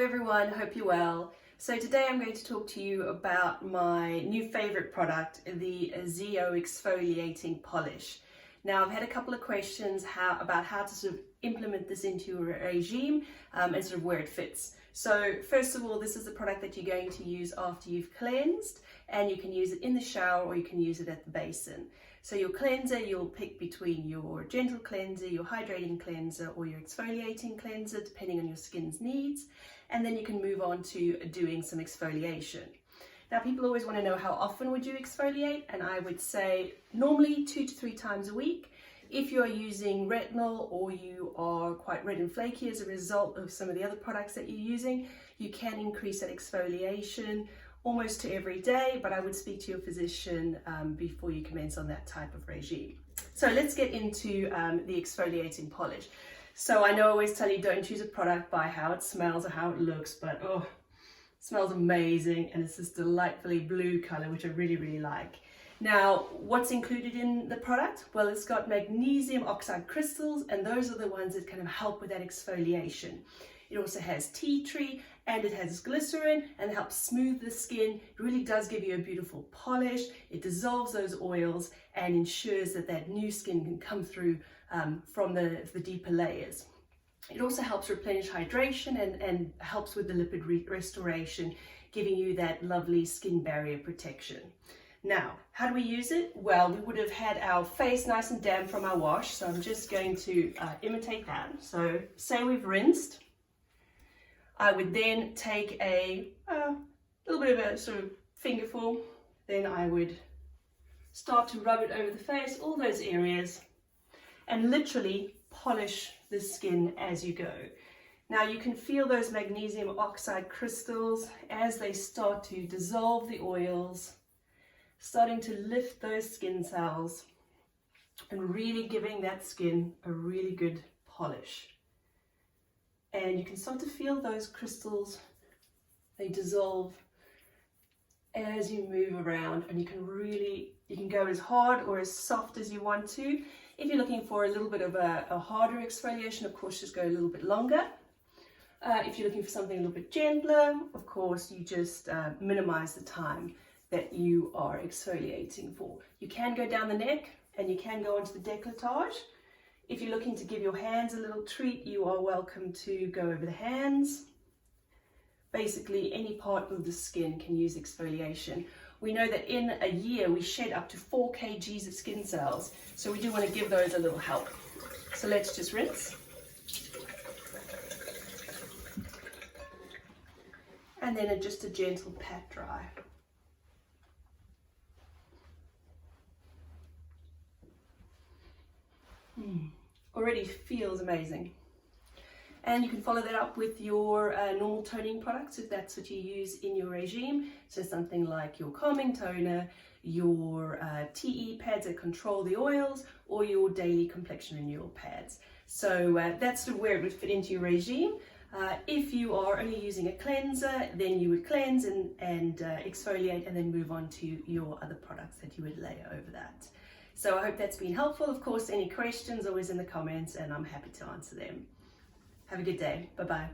everyone, hope you're well. So today I'm going to talk to you about my new favorite product, the ZO Exfoliating Polish. Now I've had a couple of questions about how to sort of implement this into your regime and sort of where it fits. So first of all, this is the product that you're going to use after you've cleansed, and you can use it in the shower or you can use it at the basin. So your cleanser, you'll pick between your gentle cleanser, your hydrating cleanser, or your exfoliating cleanser, depending on your skin's needs. And then you can move on to doing some exfoliation. Now people always want to know how often would you exfoliate, and I would say normally 2 to 3 times a week. If you're using retinol or you are quite red and flaky as a result of some of the other products that you're using, you can increase that exfoliation almost to every day, but I would speak to your physician before you commence on that type of regime. So let's get into the exfoliating polish. So I know I always tell you don't choose a product by how it smells or how it looks, but oh, it smells amazing, and it's this delightfully blue color, which I really like. Now, what's included in the product? Well, it's got magnesium oxide crystals, and those are the ones that kind of help with that exfoliation. It also has tea tree, and it has glycerin, and it helps smooth the skin. It really does give you a beautiful polish. It dissolves those oils and ensures that that new skin can come through from the deeper layers. It also helps replenish hydration and helps with the lipid restoration, giving you that lovely skin barrier protection. Now, how do we use it? Well, we would have had our face nice and damp from our wash, so I'm just going to imitate that. So say we've rinsed. I would then take a little bit of a sort of fingerful, then I would start to rub it over the face, all those areas, and literally polish the skin as you go. Now you can feel those magnesium oxide crystals as they start to dissolve the oils, starting to lift those skin cells and really giving that skin a really good polish. And you can start to feel those crystals, they dissolve as you move around, and you can go as hard or as soft as you want to. If you're looking for a little bit of a harder exfoliation, of course, just go a little bit longer. If you're looking for something a little bit gentler, of course, you just minimize the time that you are exfoliating for. You can go down the neck and you can go onto the décolletage. If you're looking to give your hands a little treat, you are welcome to go over the hands. Basically, any part of the skin can use exfoliation. We know that in a year we shed up to 4 kgs of skin cells, so we do want to give those a little help. So let's just rinse. And then just a gentle pat dry. Already feels amazing. And you can follow that up with your normal toning products if that's what you use in your regime. So something like your calming toner, your TE pads that control the oils, or your daily complexion renewal pads. So that's sort of where it would fit into your regime. If you are only using a cleanser, then you would cleanse and exfoliate, and then move on to your other products that you would layer over that. So I hope that's been helpful. Of course, any questions, always in the comments, and I'm happy to answer them. Have a good day. Bye-bye.